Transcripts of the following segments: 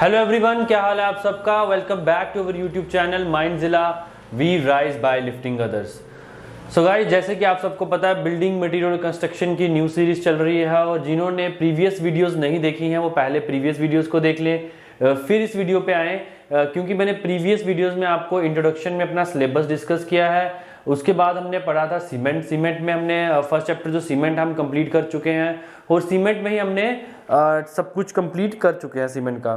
Hello everyone, क्या हाल है आप सबका। Welcome back to our YouTube channel Mindzilla we rise by lifting others. So guys, जैसे कि आप सबको पता है, बिल्डिंग मटेरियल कंस्ट्रक्शन की न्यू सीरीज चल रही है और जिन्होंने प्रीवियस वीडियोस नहीं देखी हैं वो पहले प्रीवियस वीडियोस को देख लें, फिर इस वीडियो पे आएँ, क्योंकि मैंने प्रीवियस वीडियोस में आपको इंट्रोडक्शन में अपना सिलेबस डिस्कस किया है। उसके बाद हमने पढ़ा था सीमेंट में हमने फर्स्ट चैप्टर जो सीमेंट हम कंप्लीट कर चुके हैं और सीमेंट में ही हमने सब कुछ कंप्लीट कर चुके हैं सीमेंट का।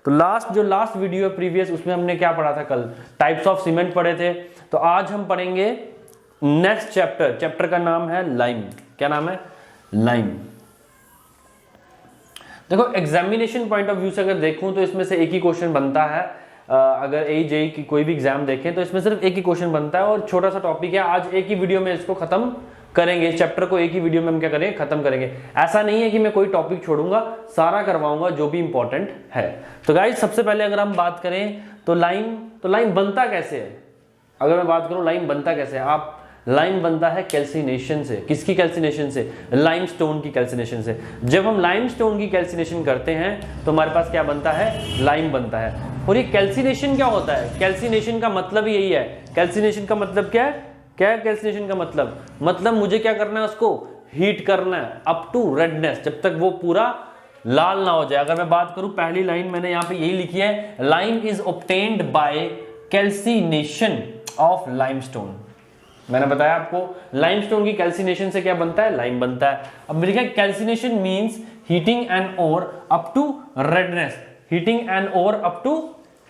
तो लास्ट वीडियो है प्रीवियस, उसमें हमने क्या पढ़ा था, कल टाइप्स ऑफ सीमेंट पढ़े थे। तो आज हम पढ़ेंगे नेक्स्ट चैप्टर का नाम है लाइम। क्या नाम है? लाइम। देखो, एग्जामिनेशन पॉइंट ऑफ व्यू से अगर देखूं तो इसमें से एक ही क्वेश्चन बनता है। अगर AJE की कोई भी एग्जाम देखें तो इसमें सिर्फ एक ही क्वेश्चन बनता है और छोटा सा टॉपिक है। आज एक ही वीडियो में इसको खत्म करेंगे, इस चैप्टर को एक ही वीडियो में हम क्या करेंगे, खत्म करेंगे। ऐसा नहीं है कि मैं कोई टॉपिक छोड़ूंगा, सारा करवाऊंगा जो भी इंपॉर्टेंट है। तो गाइस, सबसे पहले अगर हम बात करें तो लाइम बनता कैसे है। अगर मैं बात करूं लाइम बनता कैसे है, लाइम बनता है कैल्सिनेशन से। किसकी कैल्सिनेशन से? लाइमस्टोन की कैल्सिनेशन से। जब हम लाइमस्टोन की कैल्सिनेशन करते हैं तो हमारे पास क्या बनता है? लाइम बनता है। और ये कैल्सिनेशन क्या होता है? कैल्सिनेशन का मतलब ही यही है। कैल्सिनेशन का मतलब क्या है? क्या है कैल्सिनेशन का मतलब मुझे क्या करना है, उसको हीट करना है अप टू रेडनेस, जब तक वो पूरा लाल ना हो जाए। अगर मैं बात करूं, पहली लाइन मैंने यहां पे यही लिखी है, lime is obtained by calcination of limestone. मैंने बताया आपको लाइमस्टोन की कैल्सिनेशन से क्या बनता है? लाइम बनता है। अब मेरे क्या, calcination means heating an ore up to redness, heating an ore up to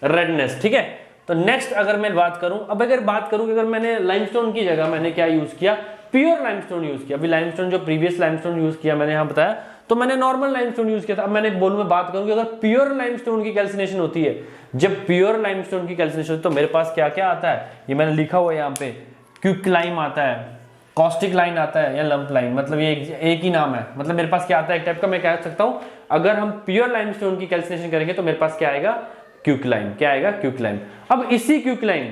redness. ठीक है। तो नेक्स्ट अगर मैं बात करूं, कि अगर मैंने लाइमस्टोन की जगह मैंने क्या यूज किया, प्योर लाइमस्टोन यूज किया। अभी लाइमस्टोन जो प्रीवियस लाइमस्टोन यूज किया मैंने यहां बताया, तो मैंने नॉर्मल लाइमस्टोन यूज किया था। अब मैंने बात करूं कि अगर प्योर लाइमस्टोन की कैल्सिनेशन होती है, जब प्योर लाइमस्टोन की कैल्सिनेशन होती है तो मेरे पास क्या क्या आता है, ये मैंने लिखा हुआ है यहाँ पे। क्विकलाइम आता है, कॉस्टिक लाइन आता है या लंप लाइन, मतलब ये एक ही नाम है। मतलब मेरे पास क्या आता है एक टाइप का, मैं कह सकता हूं अगर हम प्योर लाइमस्टोन की कैल्सिनेशन करेंगे तो मेरे पास क्या आएगा? क्विकलाइम। क्या आएगा? क्विकलाइम। अब इसी क्विकलाइम,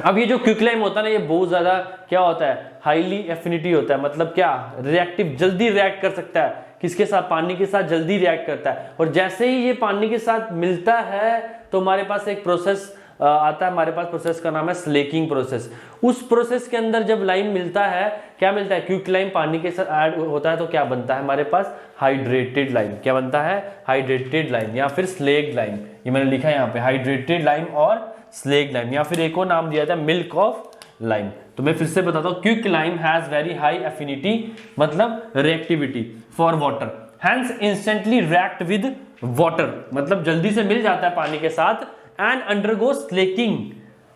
अब ये जो क्विकलाइम होता है ना, ये बहुत ज्यादा क्या होता है, हाईली एफिनिटी होता है। मतलब क्या, रिएक्टिव, जल्दी रिएक्ट कर सकता है। किसके साथ? पानी के साथ जल्दी रिएक्ट करता है। और जैसे ही ये पानी के साथ मिलता है तो हमारे पास एक प्रोसेस आता है। हमारे पास प्रोसेस का नाम है स्लेकिंग प्रोसेस। उस प्रोसेस के अंदर जब लाइम मिलता है, क्या मिलता है? क्विकलाइम पानी के साथ ऐड होता है तो क्या बनता है हमारे पास? Hydrated lime. क्या बनता है? हाइड्रेटेड लाइम या फिर स्लेक्ड लाइम। ये मैंने लिखा है यहाँ पे, हाइड्रेटेड लाइम और स्लेक्ड लाइम, या फिर एक और नाम दिया था मिल्क ऑफ लाइम। तो मैं फिर से बताता हूँ, quicklime has very high affinity, मतलब reactivity for water, hence instantly react with water, मतलब जल्दी से मिल जाता है पानी के साथ, and undergoes slaking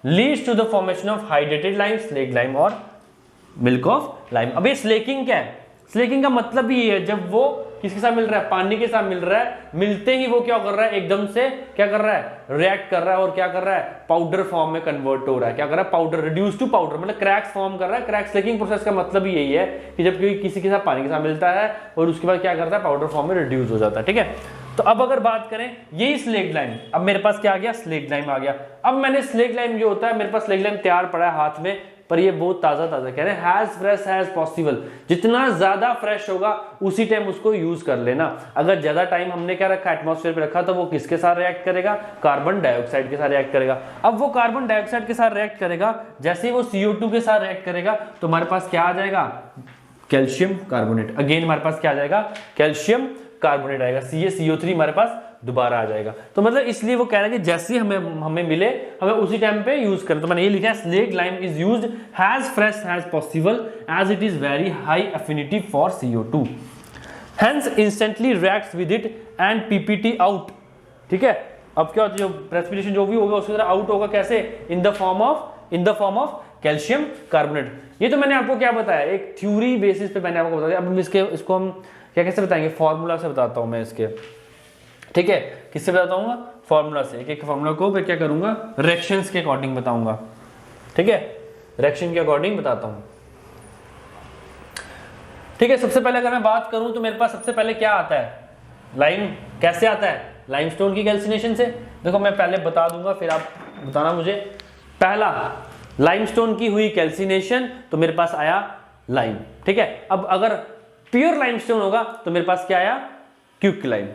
leads to the formation of hydrated lime, slaked lime और milk of lime। अब ये स्लेकिंग क्या है? स्लेकिंग का मतलब ही है जब वो किसके साथ मिल रहा है? पानी के साथ मिल रहा है। मिलते ही वो क्या कर रहा है? एकदम से क्या कर रहा है? रिएक्ट कर रहा है और क्या कर रहा है? पाउडर फॉर्म में कन्वर्ट हो रहा है। क्या कर रहा है? पाउडर, रिड्यूस टू पाउडर, मतलब क्रैक्स फॉर्म कर रहा है। क्रैक स्लेकिंग प्रोसेस का मतलब ही यही है कि जब कोई किसी के साथ पानी के साथ मिलता है और उसके बाद क्या करता है? पाउडर फॉर्म में रिड्यूस हो जाता है। ठीक है। तो अब अगर बात करें यही स्लेक्ड लाइम, अब मेरे पास क्या आ गया? स्लेक्ड लाइम आ गया। अब मैंने स्लेक्ड लाइम जो होता है, मेरे पास स्लेक्ड लाइम तैयार पड़ा है हाथ में, पर ये बहुत ताजा कह रहे हैं, एज फ्रेश एज पॉसिबल। जितना ज्यादा फ्रेश होगा उसी टाइम उसको यूज कर लेना। अगर ज्यादा टाइम हमने क्या रखा, एटमॉस्फेयर पे रखा, तो वो किसके साथ रिएक्ट करेगा? कार्बन डाइऑक्साइड के साथ रिएक्ट करेगा। अब वो कार्बन डाइऑक्साइड के साथ रिएक्ट करेगा, जैसे ही वो CO2 के साथ रिएक्ट करेगा तो हमारे पास क्या आ जाएगा? Calcium carbonate. अगेन हमारे पास क्या आ जाएगा? कैल्शियम कार्बोनेट आएगा। CaCO3 हमारे पास दोबारा आ जाएगा। तो मतलब इसलिए वो कह रहा है कि जैसे ही हमें मिले, हमें उसी टाइम पे यूज करें। तो मैंने ये लिखा है, slaked lime is used as fresh as possible as it is very high affinity for CO2, hence instantly reacts with it and PPT out. ठीक है। अब क्या होता है, जो प्रेसिपिटेशन जो भी होगा उसकी तरह आउट होगा। कैसे? In the form of calcium carbonate. ये तो मैंने आपको क्या बताया, एक थ्योरी बेसिस पे मैंने आपको बताया। अब इसको हम क्या कैसे बताएंगे? फॉर्मूला से बताता हूं मैं इसके। ठीक है। किससे बताता हूँ? फॉर्मूला से। एक फॉर्मूला को मैं क्या करूंगा? रिएक्शंस के अकॉर्डिंग बताऊंगा। ठीक है। रिएक्शन के अकॉर्डिंग बताता हूं। ठीक है। सबसे पहले अगर मैं बात करूं तो मेरे पास सबसे पहले क्या आता है? लाइम। कैसे आता है? लाइमस्टोन की कैल्सिनेशन से। देखो मैं पहले बता दूंगा, फिर आप बताना मुझे। पहला, लाइमस्टोन की हुई कैल्सिनेशन तो मेरे पास आया लाइम। ठीक है। अब अगर प्योर लाइमस्टोन होगा तो मेरे पास क्या आया? क्विकलाइम।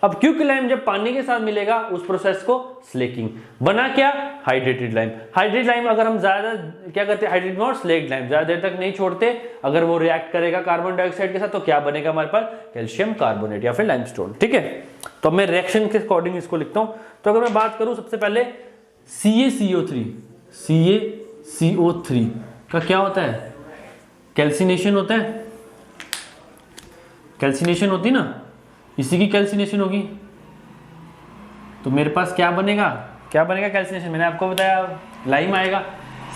अब क्विक लाइम जब पानी के साथ मिलेगा उस प्रोसेस को स्लेकिंग, बना क्या, हाइड्रेटेड लाइम। हाइड्रेटेड लाइम अगर हम ज्यादा क्या करते हैं, हाइड्रेटेड और स्लेक्ड लाइम ज्यादा देर तक नहीं छोड़ते, अगर वो रिएक्ट करेगा कार्बन डाइऑक्साइड के साथ तो क्या बनेगा हमारे पास, कैल्शियम कार्बोनेट या फिर लाइमस्टोन। ठीक है, तो अब मैं रिएक्शन के अकॉर्डिंग इसको लिखता हूं। तो अगर मैं बात करूं सबसे पहले CaCO3, CaCO3 का क्या होता है, कैल्सिनेशन होता है, कैल्सिनेशन होती ना, इसी की कैल्सिनेशन होगी। तो मेरे पास क्या बनेगा, क्या बनेगा कैल्सिनेशन, मैंने आपको बताया लाइम आएगा,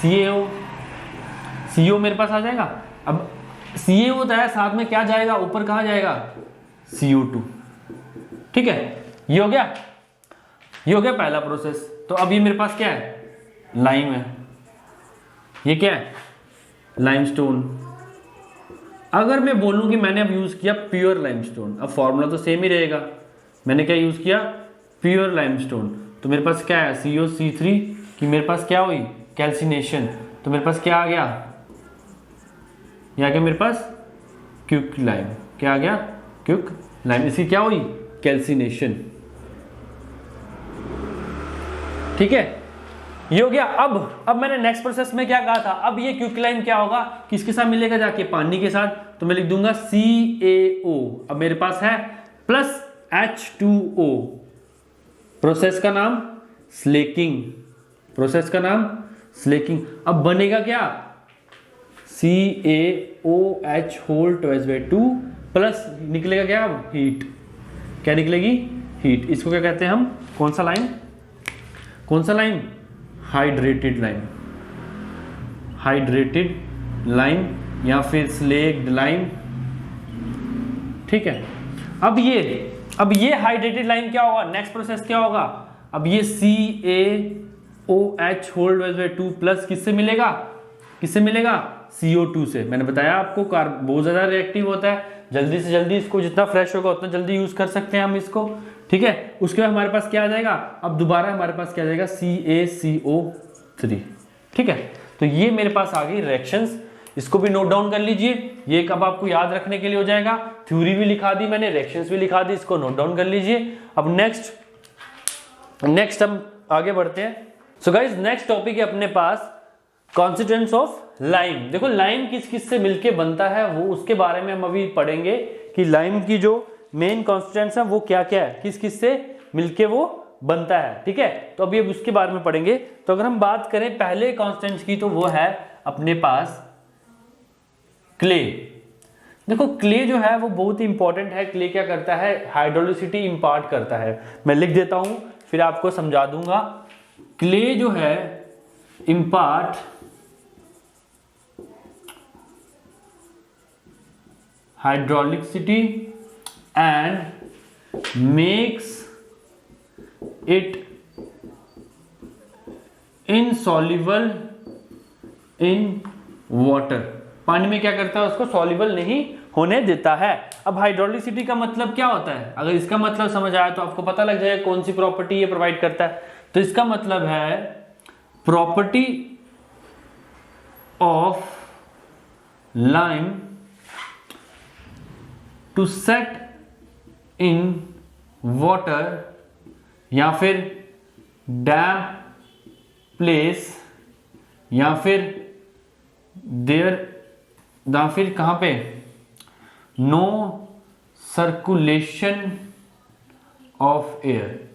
CO मेरे पास आ जाएगा। अब Ca होता है, साथ में क्या जाएगा, ऊपर कहाँ जाएगा, CO2। ठीक है, ये हो गया, ये हो गया पहला प्रोसेस। तो अब ये मेरे पास क्या है, लाइम है, ये क्या है, लाइमस्टोन। अगर मैं बोलूं कि मैंने अब यूज किया प्योर लाइमस्टोन, अब फॉर्मूला तो सेम ही रहेगा, मैंने क्या यूज किया, प्योर लाइमस्टोन, तो मेरे पास क्या है, COC3 कि मेरे पास क्या हुई, कैल्सिनेशन। तो मेरे पास क्या आ गया, मेरे पास क्विक लाइम, क्या आ गया, क्विक लाइम, इसकी क्या हुई, कैल्सिनेशन। ठीक है, ये हो गया। अब मैंने नेक्स्ट प्रोसेस में क्या कहा था, अब ये क्विक लाइम क्या होगा, किसके साथ मिलेगा, जाके पानी के साथ। तो मैं लिख दूंगा CaO, अब मेरे पास है प्लस H2O, प्रोसेस का नाम स्लेकिंग, प्रोसेस का नाम स्लेकिंग। अब बनेगा क्या, CaOH whole twice by 2 plus निकलेगा क्या, हीट, क्या निकलेगी, हीट। इसको क्या कहते हैं हम, कौन सा लाइम, कौन सा lime, hydrated lime, hydrated lime या फिर स्लेक्ड लाइम। ठीक है, अब ये हाइड्रेटेड लाइम क्या होगा, नेक्स्ट प्रोसेस क्या होगा, अब ये CaOH whole twice by 2 plus किससे मिलेगा, किससे मिलेगा, CO2 से। मैंने बताया आपको बहुत ज्यादा रिएक्टिव होता है, जल्दी से जल्दी इसको जितना फ्रेश होगा उतना जल्दी यूज कर सकते हैं हम इसको। ठीक है, उसके बाद हमारे पास क्या आ जाएगा, अब दोबारा हमारे पास क्या आ जाएगा, CaCO3। ठीक है, तो ये मेरे पास आ गई रिएक्शंस, इसको भी नोट डाउन कर लीजिए, ये कब आपको याद रखने के लिए हो जाएगा। थ्योरी भी लिखा दी मैंने, रिएक्शंस भी लिखा दी, इसको नोट डाउन कर लीजिए। अब नेक्स्ट हम आगे बढ़ते हैं। सो गाइस, नेक्स्ट टॉपिक है अपने पास कॉन्स्टिट्यूएंट्स ऑफ लाइम। देखो लाइम किस किस से मिलके बनता है, वो उसके बारे में हम अभी पढ़ेंगे कि लाइम की जो मेन कॉन्स्टिट्यूएंट्स है वो क्या क्या है, किस किस से मिलके वो बनता है। ठीक है, तो अभी अब उसके बारे में पढ़ेंगे। तो अगर हम बात करें पहले कॉन्स्टिट्यूएंट्स की, तो वो है अपने पास क्ले। देखो क्ले जो है वो बहुत ही इंपॉर्टेंट है। क्ले क्या करता है, हाइड्रोलिसिटी इंपार्ट करता है। मैं लिख देता हूं फिर आपको समझा दूंगा। क्ले जो है impart hydraulicity and makes it insoluble in water. पानी में क्या करता है, उसको सॉल्युबल नहीं होने देता है। अब हाइड्रोलिसिटी का मतलब क्या होता है, अगर इसका मतलब समझ आया तो आपको पता लग जाएगा कौन सी प्रॉपर्टी ये प्रोवाइड करता है। तो इसका मतलब है property of lime to set in water या फिर डैम्प प्लेस या फिर फिर कहां पे, नो सर्कुलेशन ऑफ एयर।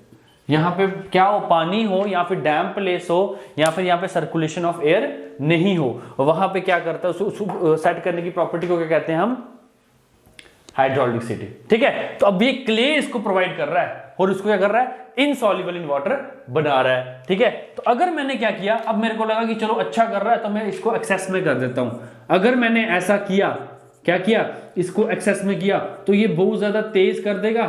यहां पे क्या हो, पानी हो या फिर डैम्प प्लेस हो या फिर यहां पे सर्कुलेशन ऑफ एयर नहीं हो, वहां पे क्या करता है, उसको सेट करने की प्रॉपर्टी को क्या कहते हैं हम, हाइड्रोलिसिटी। ठीक है, तो अब ये क्ले इसको प्रोवाइड कर रहा है और इसको क्या कर रहा है, इनसॉल्युबल इन वाटर बना रहा है। ठीक है, तो अगर मैंने क्या किया, अब मेरे को लगा कि चलो अच्छा कर रहा है तो मैं इसको एक्सेस में कर देता हूं। अगर मैंने ऐसा किया, क्या किया, इसको एक्सेस में किया, तो ये बहुत ज्यादा तेज कर देगा,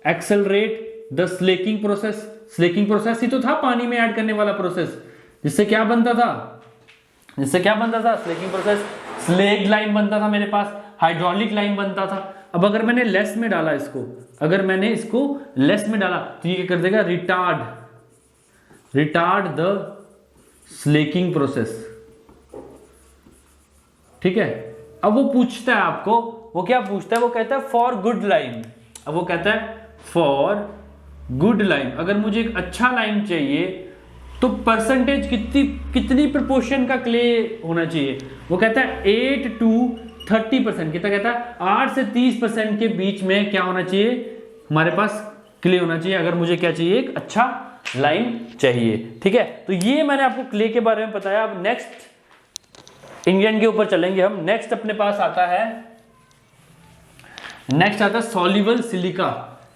accelerate the slaking process. Slaking process ही तो था पानी में ऐड करने वाला प्रोसेस, जिससे क्या बनता था, स्लेकिंग प्रोसेस, स्लेक्ड लाइम बनता था मेरे पास, हाइड्रोलिक लाइम बनता था। अब अगर मैंने लेस में डाला इसको, अगर मैंने इसको लेस में डाला तो ये क्या कर देगा, रिटार्ड द स्लेकिंग प्रोसेस। ठीक है, अब वो पूछता है आपको, वो क्या पूछता है, वो कहता है फॉर गुड लाइम। अब वो कहता है फॉर गुड लाइम, अगर मुझे एक अच्छा लाइम चाहिए तो परसेंटेज कितनी प्रोपोर्शन का क्ले होना चाहिए? वो कहता है 8 to 30%। कितना कहता है? 8 से 30% के बीच में क्या होना चाहिए? हमारे पास क्ले होना चाहिए, अगर मुझे क्या चाहिए? एक अच्छा लाइम चाहिए। ठीक है, तो ये मैंने आपको क्ले के बारे में बताया। अब नेक्स्ट इंग्रेडिएंट के ऊपर चलेंगे हम। नेक्स्ट अपने पास आता है सॉल्युबल सिलिका।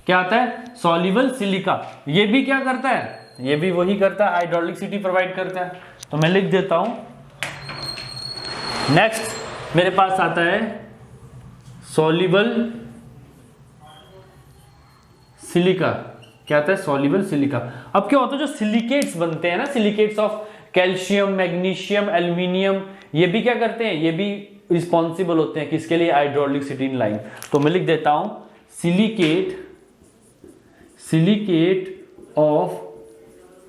क्या आता है? Soluble silica. ये भी क्या करता है? ये भी वही करता है, हाइड्रोलिसिटी प्रोवाइड करता है। तो मैं लिख देता हूं। नेक्स्ट मेरे पास आता है सॉल्युबल सिलिका। क्या आता है? Soluble silica. अब क्या होता है, जो सिलिकेट्स बनते हैं ना, silicates of calcium, magnesium, aluminium, ये भी क्या करते हैं? ये भी रिस्पॉन्सिबल होते हैं किसके लिए? हाइड्रोलिसिटी इन लाइम। तो मैं लिख देता हूं silicate of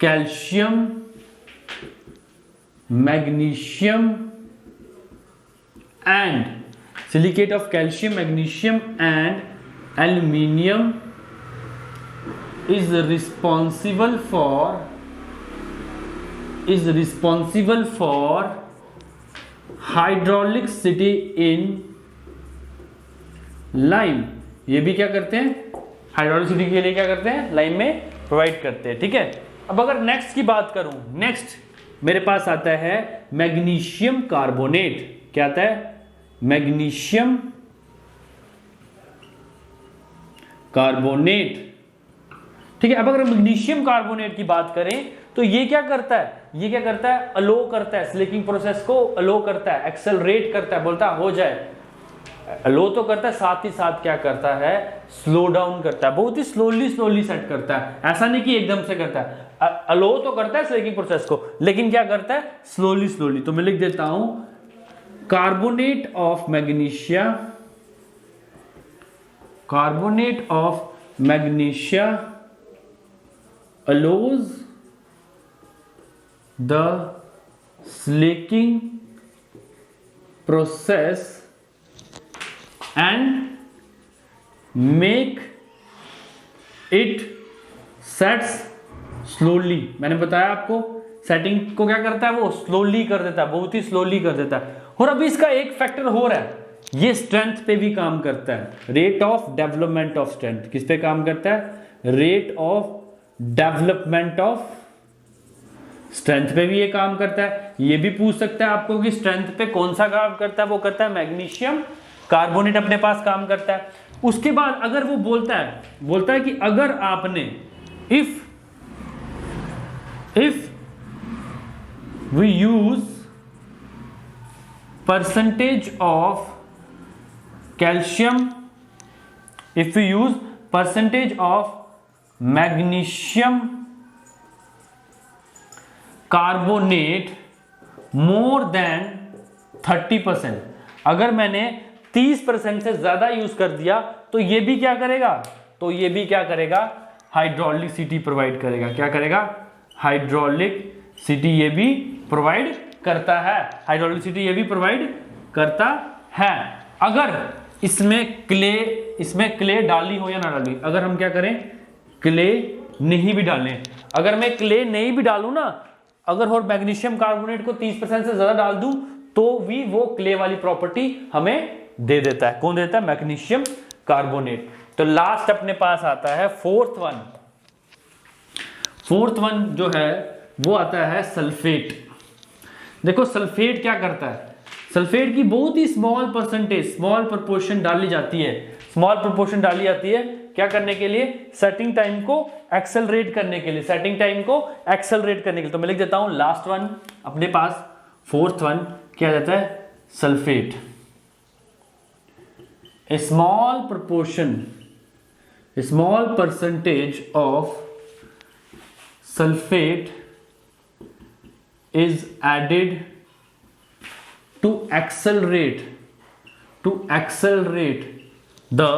calcium, magnesium and silicate of calcium, magnesium and aluminium is responsible for hydraulicity in lime। ये भी क्या करते हैं? हाइड्रोलिसिटी के लिए क्या करते हैं? लाइम में प्रोवाइड करते हैं। ठीक है, अब अगर नेक्स्ट की बात करूं, नेक्स्ट मेरे पास आता है मैग्नीशियम कार्बोनेट। क्या आता है? Magnesium carbonate. ठीक है, अब अगर मैग्नीशियम कार्बोनेट की बात करें तो ये क्या करता है? ये क्या करता है? अलो करता है, स्लेकिंग प्रोसेस को अलो करता है, एक्सेलरेट करता है, बोलता है हो जाए। अलो तो करता है, साथ ही साथ क्या करता है? स्लो डाउन करता है, बहुत ही स्लोली सेट करता है। ऐसा नहीं कि एकदम से करता है। अलो तो करता है स्लेकिंग प्रोसेस को, लेकिन क्या करता है? स्लोली। तो मैं लिख देता हूं carbonate of magnesia allows the slaking process and make it sets slowly। मैंने बताया आपको सेटिंग को क्या करता है? वो स्लोली कर देता है, बहुत ही स्लोली कर देता है। और अभी इसका एक फैक्टर हो रहा है, ये स्ट्रेंथ पे भी काम करता है। Rate of development of strength किस पे काम करता है? Rate of development of strength पे भी ये काम करता है। ये भी पूछ सकता है आपको कि स्ट्रेंथ पे कौन सा काम करता है? वो करता है मैग्नीशियम कार्बोनेट अपने पास काम करता है। उसके बाद अगर वो बोलता है कि अगर आपने if we use percentage of calcium, if we use percentage of magnesium carbonate more than 30%, अगर मैंने 30% से ज्यादा यूज कर दिया तो ये भी क्या करेगा? तो ये भी क्या करेगा? हाइड्रोलिसिटी प्रोवाइड करेगा। क्या करेगा? हाइड्रोलिसिटी ये भी प्रोवाइड करता है। हाइड्रोलिसिटी ये भी प्रोवाइड करता है। अगर इसमें क्ले डाली हो या ना डाली, अगर हम क्या करें? क्ले नहीं भी डालें, अगर मैं क्ले नहीं भी डालूं ना, अगर और मैग्नीशियम कार्बोनेट को 30% से ज्यादा डाल दूं तो भी वो क्ले वाली प्रॉपर्टी हमें दे देता है। कौन देता है? Magnesium carbonate. तो लास्ट अपने पास आता है फोर्थ वन जो है वो आता है सल्फेट। देखो सल्फेट क्या करता है? सल्फेट की बहुत ही स्मॉल प्रोपोर्शन डाली जाती है। क्या करने के लिए? सेटिंग टाइम को एक्सेलरेट करने के लिए। तो मैं लिख देता हूं लास्ट वन अपने पास, फोर्थ वन क्या जाता है? Sulphate. A small percentage of sulphate is added to accelerate the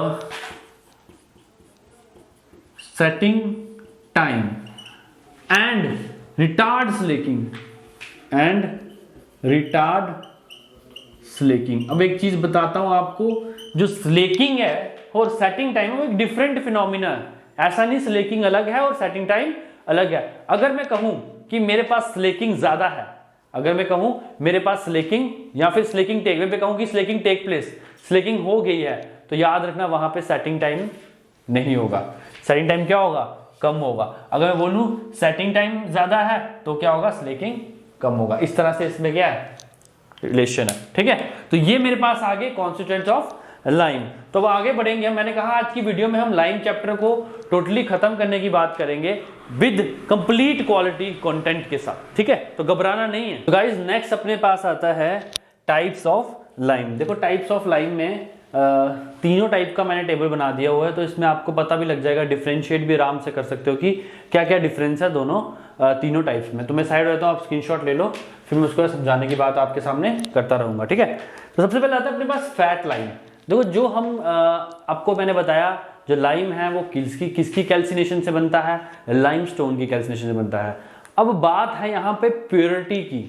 setting time and retard slaking। अब एक चीज बताता हूं आपको, जो स्लेकिंग है और सेटिंग टाइम है वो एक डिफरेंट फिनोमिना है। ऐसा नहीं स्लेकिंग अलग है और सेटिंग टाइम अलग है। अगर मैं कहूं कि मेरे पास स्लेकिंग ज्यादा है, अगर मैं कहूं मेरे पास स्लेकिंग या फिर स्लेकिंग टेक, मैं कहूं कि स्लेकिंग टेक प्लेस, स्लेकिंग हो गई है, तो याद रखना वहां पे सेटिंग टाइम नहीं होगा। सेटिंग टाइम क्या होगा? कम होगा। अगर मैं बोलूं सेटिंग टाइम ज्यादा है तो क्या होगा? स्लेकिंग कम होगा। इस तरह से इसमें क्या है? रिलेशन है। ठीक है, तो ये मेरे पास आगे कॉन्स्टिट्यूएंट्स ऑफ लाइम। तो अब आगे बढ़ेंगे। मैंने कहा आज की वीडियो में हम लाइम चैप्टर को टोटली खत्म करने की बात करेंगे विद कंप्लीट क्वालिटी कंटेंट के साथ। ठीक है, तो घबराना नहीं है। तो गाइस नेक्स्ट अपने पास आता है टाइप्स ऑफ लाइम। देखो टाइप्स ऑफ लाइम में तीनों टाइप का मैंने टेबल बना दिया हुआ है, तो इसमें आपको पता भी लग जाएगा, डिफरेंशिएट भी आराम से कर सकते हो कि क्या क्या डिफरेंस है दोनों तीनों टाइप्स में। तो मैं साइड रहता हूँ, आप स्क्रीनशॉट ले लो, फिर मैं उसको समझाने की बात आपके सामने करता रहूंगा। ठीक है, तो सबसे पहले आता है अपने पास फैट लाइम। देखो जो हम आपको मैंने बताया, जो लाइम है वो किसकी कैल्सिनेशन से बनता है? लाइमस्टोन की कैल्सिनेशन से बनता है। अब बात है यहाँ पे प्योरिटी की।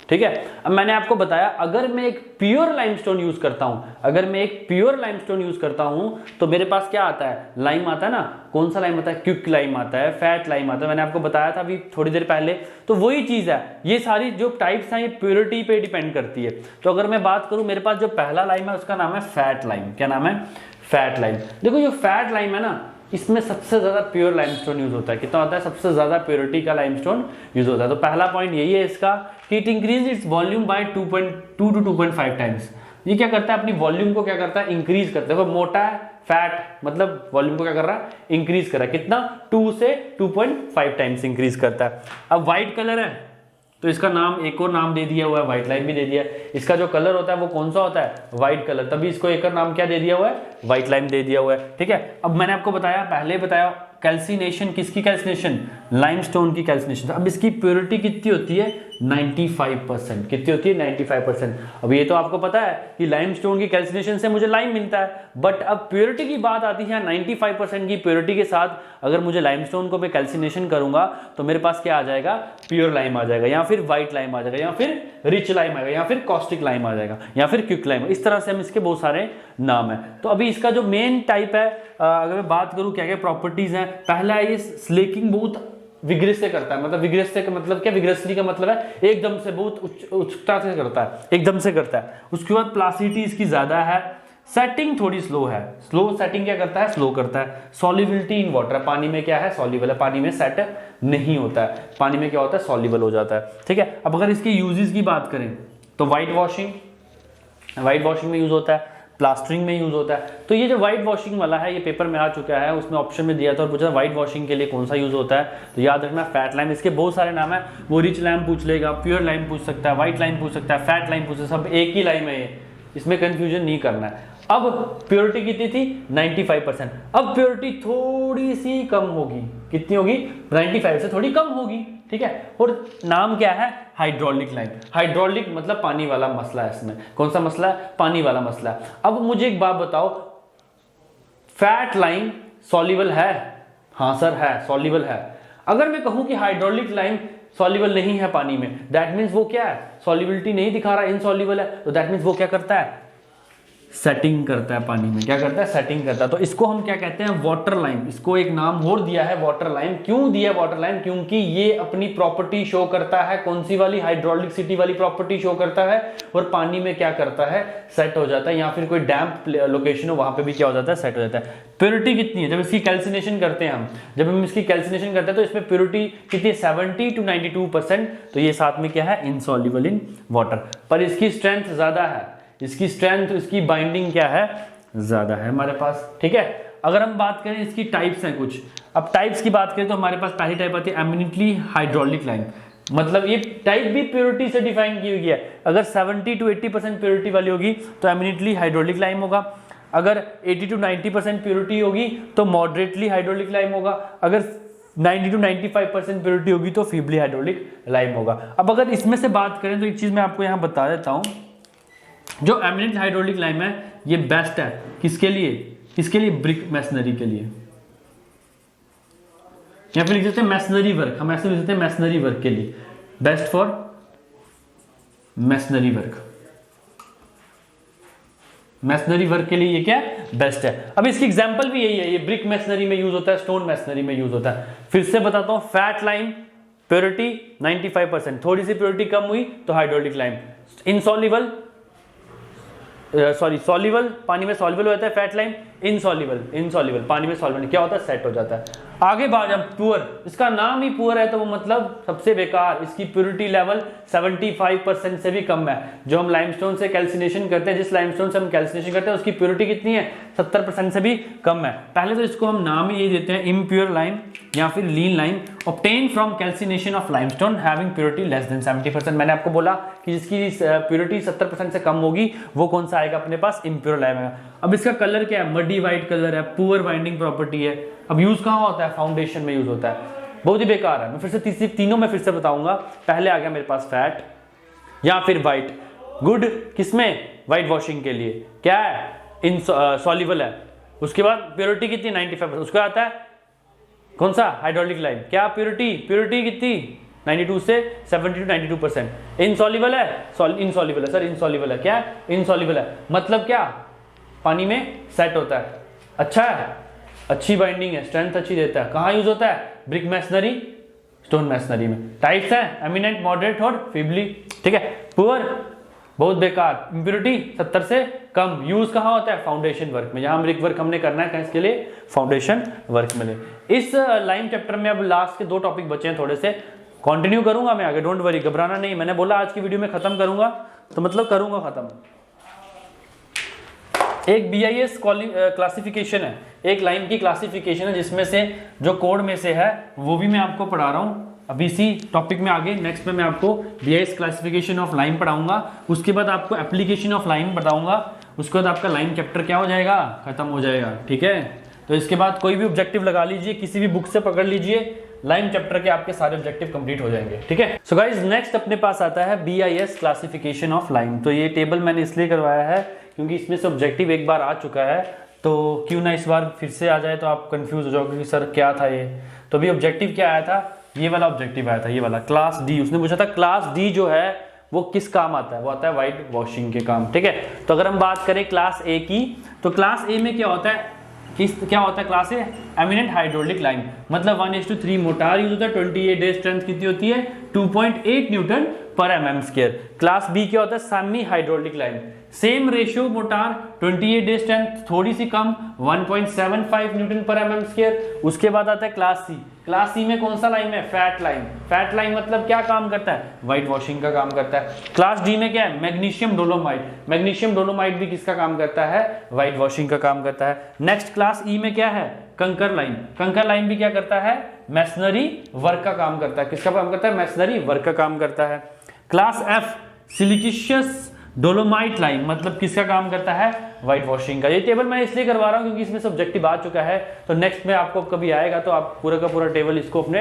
ठीक है, अब मैंने आपको बताया अगर मैं एक प्योर लाइमस्टोन यूज करता हूं, अगर मैं एक प्योर लाइमस्टोन यूज करता हूं तो मेरे पास क्या आता है? लाइम आता है ना। कौन सा लाइम आता है? क्विक लाइम आता है, फैट लाइम आता है। मैंने आपको बताया था अभी थोड़ी देर पहले। तो वही चीज है, ये सारी जो टाइप्स हैं ये प्योरिटी पे डिपेंड करती है। तो अगर मैं बात करूं, मेरे पास जो पहला लाइम है उसका नाम है फैट लाइम। क्या नाम है? Fat lime. देखो जो फैट लाइम है ना, इसमें सबसे ज्यादा प्योर लाइमस्टोन यूज होता है। कितना होता है? सबसे ज्यादा प्योरिटी का लाइमस्टोन यूज होता है। तो पहला पॉइंट यही है इसका कि it increase its volume by 2.2 to 2.5 times. ये क्या करता है? अपनी वॉल्यूम को क्या करता है? इंक्रीज करता है। देखो मोटा है, फैट मतलब वॉल्यूम को क्या कर रहा है? इंक्रीज कर रहा है। कितना? 2 से 2.5 टाइम्स इंक्रीज करता है। अब व्हाइट कलर है तो इसका नाम, एक और नाम दे दिया हुआ है, व्हाइट लाइम भी दे दिया है। इसका जो कलर होता है वो कौन सा होता है? व्हाइट कलर, तभी इसको एक और नाम क्या दे दिया हुआ है? व्हाइट लाइम दे दिया हुआ है। ठीक है, अब मैंने आपको बताया, पहले बताया कैल्सिनेशन, किसकी कैल्सिनेशन? लाइमस्टोन की कैल्सिनेशन। अब इसकी प्योरिटी कितनी होती है? 95%। कितनी होती है? 95%। अब ये तो आपको पता है कि लाइमस्टोन की कैल्सिनेशन से मुझे लाइम मिलता है, बट अब प्योरिटी की बात आती है 95% की प्योरिटी के साथ अगर मुझे लाइमस्टोन को मैं कैल्सिनेशन करूंगा तो मेरे पास क्या आ जाएगा? प्योर लाइम आ जाएगा, या फिर व्हाइट लाइम आ जाएगा, या फिर रिच लाइम आएगा, या फिर कॉस्टिक लाइम आ जाएगा, या फिर क्विक लाइम। इस तरह से हम इसके बहुत सारे नाम है। तो अभी इसका जो मेन टाइप है, अगर मैं बात करूं क्या क्या प्रॉपर्टीज हैं, पहला है ये स्लेकिंग बहुत विग्रेस से करता है। मतलब विग्रेस से का मतलब क्या? विग्रेसली का मतलब है एकदम से, बहुत उच्चता से करता है, एकदम से करता है। उसके बाद प्लासिटी इसकी ज्यादा है, सेटिंग थोड़ी स्लो है। स्लो सेटिंग क्या करता है? स्लो करता है। सॉल्युबिलिटी इन वाटर, पानी में क्या है? सॉल्युबल है, पानी में सेट नहीं होता है। पानी में क्या होता है? सॉल्युबल हो जाता है। ठीक है, अब अगर इसके यूजेस की बात करें तो व्हाइट वॉशिंग में यूज होता है, प्लास्टरिंग में यूज होता है। तो ये जो व्हाइट वॉशिंग वाला है, ये पेपर में आ चुका है, उसमें ऑप्शन में दिया था और पूछा व्हाइट वॉशिंग के लिए कौन सा यूज होता है, तो याद रखना फैट लाइम। इसके बहुत सारे नाम है, वो रिच लाइम पूछ लेगा, प्योर लाइम पूछ सकता है, व्हाइट लाइम पूछ सकता है, फैट लाइम पूछ सकता है, सब एक ही लाइम है ये, इसमें कंफ्यूजन नहीं करना है। अब प्योरिटी कितनी थी? 95%। अब प्योरिटी थोड़ी सी कम होगी। कितनी होगी? 95 से थोड़ी कम होगी। ठीक है, और नाम क्या है? Hydraulic lime. हाइड्रोलिक मतलब पानी वाला मसला है इसमें। कौन सा मसला है? पानी वाला मसला है। अब मुझे एक बात बताओ, फैट लाइम सॉल्युबल है? हाँ सर है, सॉल्युबल है। अगर मैं कहूं कि हाइड्रोलिक लाइम सॉल्युबल नहीं है पानी में, दैट मीन्स वो क्या है? सॉल्युबिलिटी नहीं दिखा रहा, इनसॉल्युबल है, तो दैट मीन्स वो क्या करता है? सेटिंग करता है पानी में। क्या करता है? सेटिंग करता है। तो इसको हम क्या कहते हैं? Water lime. इसको एक नाम और दिया है वाटर लाइम। क्यों दिया वाटर लाइम? क्योंकि ये अपनी प्रॉपर्टी शो करता है, कौन सी वाली? हाइड्रोलिसिटी वाली प्रॉपर्टी शो करता है, और पानी में क्या करता है? सेट हो जाता है, या फिर कोई डैम्प लोकेशन हो वहां पे भी क्या हो जाता है? सेट हो जाता है। प्योरिटी कितनी है? जब इसकी कैल्सिनेशन करते हैं जब हम इसकी कैल्सिनेशन करते हैं तो इसमें प्योरिटी कितनी है? 70 to 92%। तो ये साथ में क्या है? Insoluble in water. पर इसकी स्ट्रेंथ ज्यादा है, इसकी स्ट्रेंथ, इसकी बाइंडिंग क्या है? ज्यादा है हमारे पास। ठीक है, अगर हम बात करें इसकी टाइप्स हैं कुछ। अब टाइप्स की बात करें तो हमारे पास पहली टाइप आती है एमिनेंटली हाइड्रोलिक लाइम। मतलब ये टाइप भी प्योरिटी से डिफाइन की हुई है। अगर 70 to 80% प्योरिटी वाली होगी तो एमिनेंटली हाइड्रोलिक लाइम होगा। अगर 80 to 90% प्योरिटी होगी तो मॉडरेटली हाइड्रोलिक लाइम होगा। अगर 90 to 95% प्योरिटी होगी तो फीबली हाइड्रोलिक लाइम होगा। अब अगर इसमें से बात करें तो एक चीज मैं आपको यहां बता देता हूं, जो एमिनेंट हाइड्रोलिक लाइम है ये बेस्ट है किसके लिए? किसके लिए? ब्रिक मैसनरी के लिए, या फिर लिख देते हैं मैसनरी वर्क। हम ऐसे लिख देते हैं मैसनरी वर्क के लिए, best for masonry work. Masonry work के लिए ये क्या है, बेस्ट है। अब इसकी एग्जांपल भी यही है, ये ब्रिक मैसनरी में यूज होता है, स्टोन मैसनरी में यूज होता है। फिर से बताता हूं, फैट लाइम प्योरिटी 95%, थोड़ी सी प्योरिटी कम हुई तो हाइड्रोलिक लाइम। इनसॉल्युबल सॉल्युबल, पानी में सॉल्युबल हो जाता है फैट लाइम, इनसॉल्युबल पानी में सॉल्युबल क्या होता है, सेट हो जाता है। आगे बात, जब पुअर, इसका नाम ही पुअर है तो वो मतलब सबसे बेकार, इसकी प्योरिटी लेवल 75% से भी कम है। जो हम लाइमस्टोन से कैल्सिनेशन करते हैं, जिस लाइमस्टोन से हम कैल्सिनेशन करते हैं उसकी प्योरिटी कितनी है, 70% से भी कम है। पहले तो इसको हम नाम ही यही देते हैं, इम्प्योर लाइम या फिर lean lime obtain from calcination of limestone having purity less than 70%। मैंने आपको बोला कि जिसकी प्योरिटी 70% से कम होगी वो कौन सा आएगा अपने पास, इम्प्योर लाइम आएगा। अब इसका कलर क्या है, मडी व्हाइट कलर है, पुअर बाइंडिंग प्रॉपर्टी है। अब यूज कहाँ होता है, फाउंडेशन में यूज होता है, बहुत ही बेकार है। मैं फिर से तीनों में फिर से बताऊंगा। पहले आ गया मेरे पास फैट या फिर व्हाइट, गुड किसमें, व्हाइट वॉशिंग के लिए, क्या है, इनसॉल्युबल है। उसके बाद प्योरिटी कितनी, 95%। उसके बाद आता है कौन सा, हाइड्रोलिक लाइम, क्या प्योरिटी कितनी, 92 से 70 to 92%। इनसॉल्युबल है, इनसॉल्युबल है सर, इनसॉल्युबल है, क्या इनसॉल्युबल है, मतलब क्या, पानी में सेट होता है, अच्छा है, अच्छी बाइंडिंग है, स्ट्रेंथ अच्छी देता है। कहाँ यूज होता है, ब्रिक मैसनरी, स्टोन मैसनरी में। टाइप्स है एमिनेंट, मॉडरेट और फीबली, ठीक है। पुअर बहुत बेकार, इंप्योरिटी 70 से कम। यूज कहाँ होता है, फाउंडेशन वर्क में, जहां ब्रिक वर्क हमने करना है इसके लिए फाउंडेशन वर्क में। इस लाइम चैप्टर में अब लास्ट के 2 टॉपिक बचे हैं, थोड़े से कंटिन्यू करूंगा मैं आगे, डोंट वरी, घबराना नहीं। मैंने बोला आज की वीडियो में खत्म करूंगा तो मतलब करूंगा खत्म। एक BIS क्लासिफिकेशन है, एक लाइम की क्लासिफिकेशन है, जिसमें से जो कोड में से है वो भी मैं आपको पढ़ा रहा हूँ अभी इसी टॉपिक में। आगे नेक्स्ट में मैं आपको BIS क्लासिफिकेशन ऑफ लाइम पढ़ाऊंगा, उसके बाद आपको एप्लीकेशन ऑफ लाइम बताऊंगा, उसके बाद आपका लाइम चैप्टर क्या हो जाएगा, खत्म हो जाएगा, ठीक है। तो इसके बाद कोई भी ऑब्जेक्टिव लगा लीजिए, किसी भी बुक से पकड़ लीजिए, लाइम चैप्टर के आपके सारे ऑब्जेक्टिव कंप्लीट हो जाएंगे, ठीक है। सो गाइस, नेक्स्ट अपने पास आता है BIS क्लासिफिकेशन ऑफ लाइम। तो ये टेबल मैंने इसलिए करवाया है क्योंकि इसमें से ऑब्जेक्टिव एक बार आ चुका है, तो क्यों ना इस बार फिर से आ जाए, तो आप कंफ्यूज हो जाओगे कि सर क्या था ये। तो अभी ऑब्जेक्टिव क्या आया था, ये वाला ऑब्जेक्टिव आया था, ये वाला क्लास डी। उसने पूछा था क्लास डी जो है वो किस काम आता है, वो आता है व्हाइट वॉशिंग के काम, ठीक है। तो अगर हम बात करें क्लास ए की, तो क्लास ए में क्या होता है, क्या होता है क्लास ए, एमिनेंट हाइड्रोलिक लाइम, मतलब 1:3 मोटार यूज होता है, 28 डेज स्ट्रेंथ कितनी होती है, 2.8 न्यूटन पर mm²। क्लास बी क्या होता है, semi hydraulic lime, same ratio motor, 28 days strength थोड़ी सी कम, 1.75 न्यूटन पर mm²। उसके बाद आता है क्लास सी। क्लास सी में कौन सा लाइम है, फैट लाइम। फैट लाइम मतलब क्या काम करता है, व्हाइट वॉशिंग का काम करता है। क्लास डी में क्या है, मैग्नीशियम डोलोमाइट। मैग्नीशियम डोलोमाइट भी किसका काम करता है, व्हाइट वॉशिंग का काम करता है। नेक्स्ट क्लास ई में क्या है, कंकर लाइम। कंकर लाइम भी क्या करता है, मैसनरी वर्क का काम करता है। किसका काम करता है, मैसनरी वर्क का काम करता है। क्लास एफ सिलिकेशियस डोलोमाइट लाइम, मतलब किसका काम करता है, व्हाइट वॉशिंग का। ये टेबल मैं इसलिए करवा रहा हूं क्योंकि इसमें सब्जेक्टिव आ चुका है, तो नेक्स्ट में आपको कभी आएगा तो आप पूरा का पूरा टेबल इसको अपने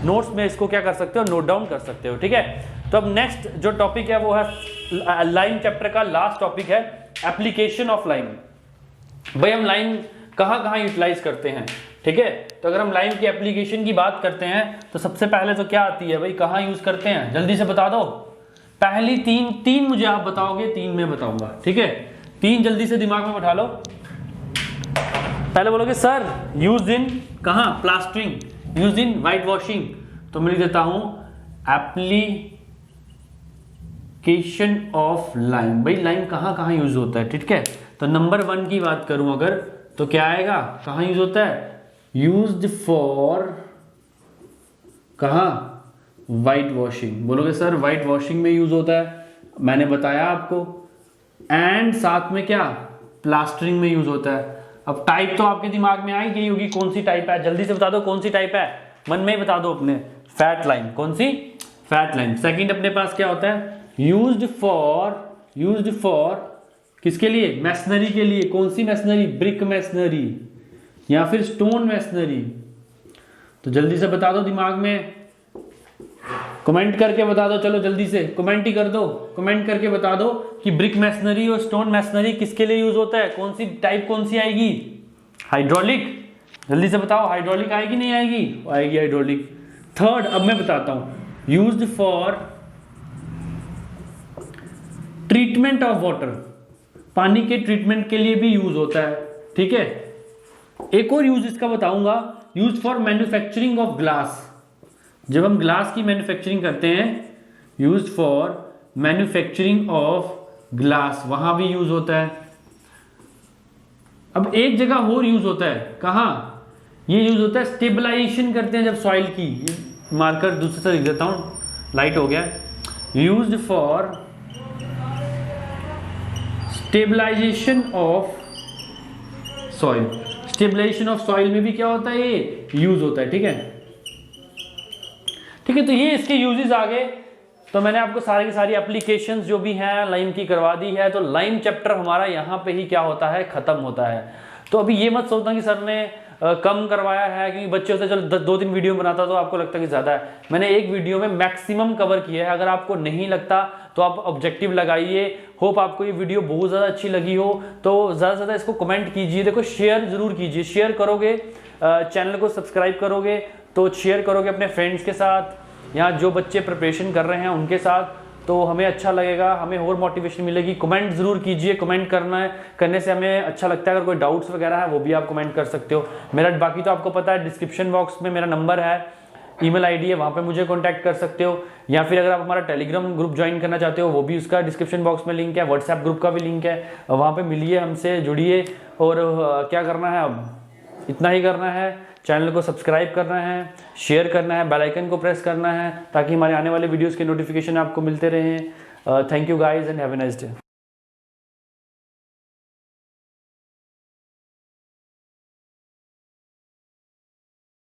नोट्स में इसको क्या कर सकते हो, नोट डाउन कर सकते हो, ठीक है। तो अब नेक्स्ट जो टॉपिक है वो है लाइम चैप्टर का लास्ट टॉपिक है, एप्लीकेशन ऑफ लाइम। भाई हम लाइम कहाँ कहाँ यूटिलाइज करते हैं, ठीक है। तो अगर हम लाइम की एप्लीकेशन की बात करते हैं तो सबसे पहले तो क्या आती है भाई, कहाँ यूज करते हैं, जल्दी से बता दो। पहली तीन मुझे आप बताओगे, 3 मैं बताऊंगा, ठीक है। 3 जल्दी से दिमाग में बैठा लो। पहले बोलोगे सर यूज इन कहाँ, plastering, use in white washing, तो मैं लिख देता हूं एप्लीकेशन ऑफ लाइम। भाई लाइम कहाँ कहाँ यूज होता है, ठीक है। तो नंबर 1 की बात करूं अगर, तो क्या आएगा, कहाँ यूज होता है, यूज्ड फॉर कहाँ, व्हाइट वॉशिंग। बोलोगे सर व्हाइट वॉशिंग में यूज होता है, मैंने बताया आपको। एंड साथ में क्या, प्लास्टरिंग में यूज होता है। अब टाइप तो आपके दिमाग में आई गई होगी, कौन सी टाइप है, जल्दी से बता दो कौन सी टाइप है, मन में ही बता दो अपने, फैट लाइम। कौन सी, फैट लाइम। सेकंड अपने पास क्या होता है, यूज्ड फॉर किसके लिए, मैसनरी के लिए। कौन सी मैसनरी, ब्रिक मैसनरी या फिर स्टोन मैसनरी। तो जल्दी से बता दो दिमाग में, कमेंट करके बता दो, चलो जल्दी से कमेंट ही कर दो, कमेंट करके बता दो कि ब्रिक मैसनरी और स्टोन मैसनरी किसके लिए यूज होता है, कौन सी टाइप कौन सी आएगी, हाइड्रोलिक। जल्दी से बताओ, हाइड्रोलिक आएगी नहीं आएगी, आएगी हाइड्रोलिक। थर्ड अब मैं बताता हूं, used for treatment of water. पानी के ट्रीटमेंट के लिए भी यूज होता है, ठीक है। एक और यूज इसका बताऊंगा, use for manufacturing of glass. जब हम ग्लास की मैन्युफैक्चरिंग करते हैं, use for manufacturing of glass, वहां भी यूज होता है। अब एक जगह और यूज होता है, कहां? ये यूज होता है स्टेबलाइजेशन करते हैं जब सॉइल की, मार्कर दूसरे से लिख देता हूं, लाइट हो गया, used for stabilization of soil. Stabilization of soil में भी क्या होता है, ये यूज होता है, ठीक है। ठीक है, तो ये इसके यूजेस आ गए। तो मैंने आपको सारी की सारी एप्लीकेशंस जो भी हैं लाइम की करवा दी है। तो लाइम चैप्टर हमारा यहाँ पे ही क्या होता है, खत्म होता है। तो अभी ये मत सोचना कि सर ने कम करवाया है, क्योंकि बच्चे होते चलो 2-3 वीडियो बनाता तो आपको लगता कि ज़्यादा है। मैंने एक वीडियो में मैक्सिमम कवर किया है। अगर आपको नहीं लगता तो आप ऑब्जेक्टिव लगाइए। होप आपको ये वीडियो बहुत ज़्यादा अच्छी लगी हो, तो ज़्यादा से ज़्यादा इसको कमेंट कीजिए। देखो शेयर ज़रूर कीजिए, शेयर करोगे, चैनल को सब्सक्राइब करोगे तो शेयर करोगे अपने फ्रेंड्स के साथ, यहाँ जो बच्चे प्रिपरेशन कर रहे हैं उनके साथ, तो हमें अच्छा लगेगा, हमें और मोटिवेशन मिलेगी। कमेंट जरूर कीजिए, कमेंट करने से हमें अच्छा लगता है। अगर कोई डाउट्स वगैरह है वो भी आप कमेंट कर सकते हो। मेरा बाकी तो आपको पता है, डिस्क्रिप्शन बॉक्स में मेरा नंबर है, ईमेल आईडी है, वहाँ पे मुझे कांटेक्ट कर सकते हो। या फिर अगर आप हमारा टेलीग्राम ग्रुप ज्वाइन करना चाहते हो, वो भी उसका डिस्क्रिप्शन बॉक्स में लिंक है, व्हाट्सएप ग्रुप का भी लिंक है, वहाँ पे मिलिए, हमसे जुड़िए। और क्या करना है, अब इतना ही करना है। चैनल को सब्सक्राइब करना है, शेयर करना है, बेल आइकन को प्रेस करना है, ताकि हमारे आने वाले वीडियोस के नोटिफिकेशन आपको मिलते रहें। Thank you guys and have a nice day.